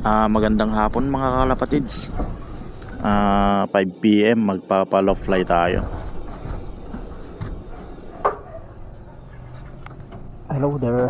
Magandang hapon mga kalapatids. 5 PM magpapa-low fly tayo. Hello there.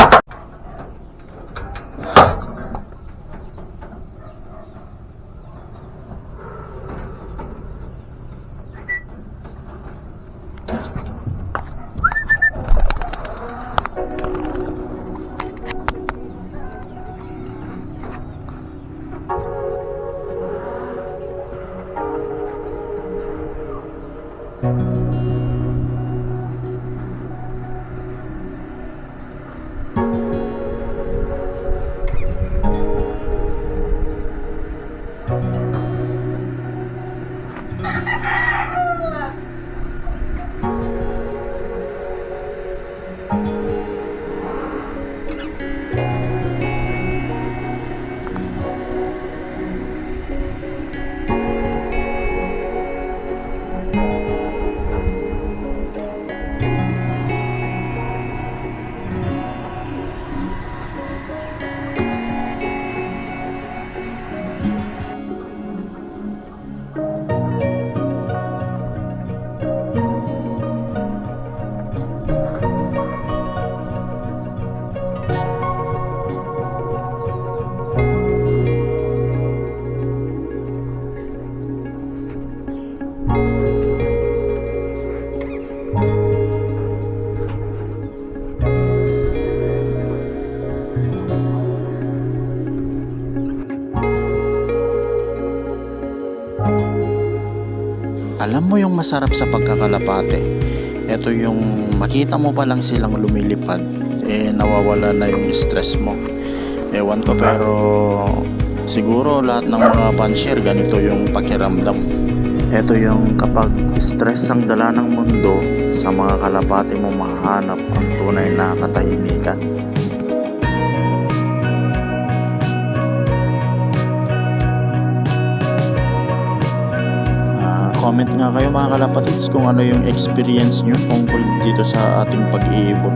Alam mo yung masarap sa pagkakalapate? Ito yung makita mo pa lang silang lumilipad, nawawala na yung stress mo. Ewan ko, pero siguro lahat ng mga pansier ganito yung pakiramdam. Ito yung kapag stress ang dala ng mundo, sa mga kalapate mo mahanap ang tunay na katahimikan. Comment nga kayo mga kalapatids kung ano yung experience nyo tungkol dito sa ating pag-iibon.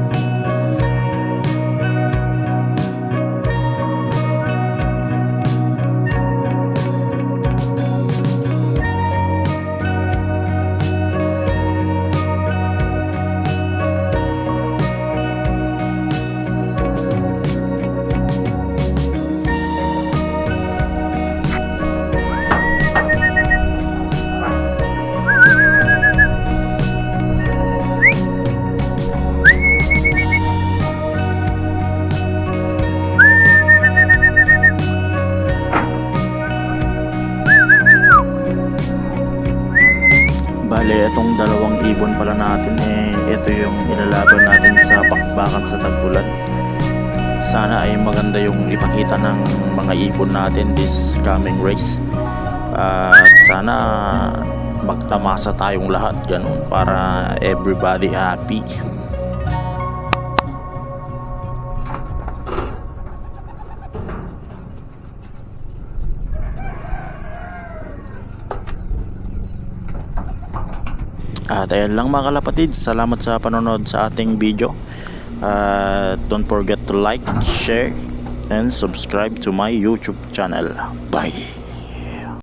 Bale, itong dalawang ibon pala natin, ito yung ilalaban natin sa bakbakan sa tag-ulan. Sana ay maganda yung ipakita ng mga ibon natin this coming race. At sana magtamasa tayong lahat, ganun, para everybody happy. At ayan lang mga kalapatids, salamat sa panonood sa ating video. Don't forget to like, share, and subscribe to my YouTube channel. Bye!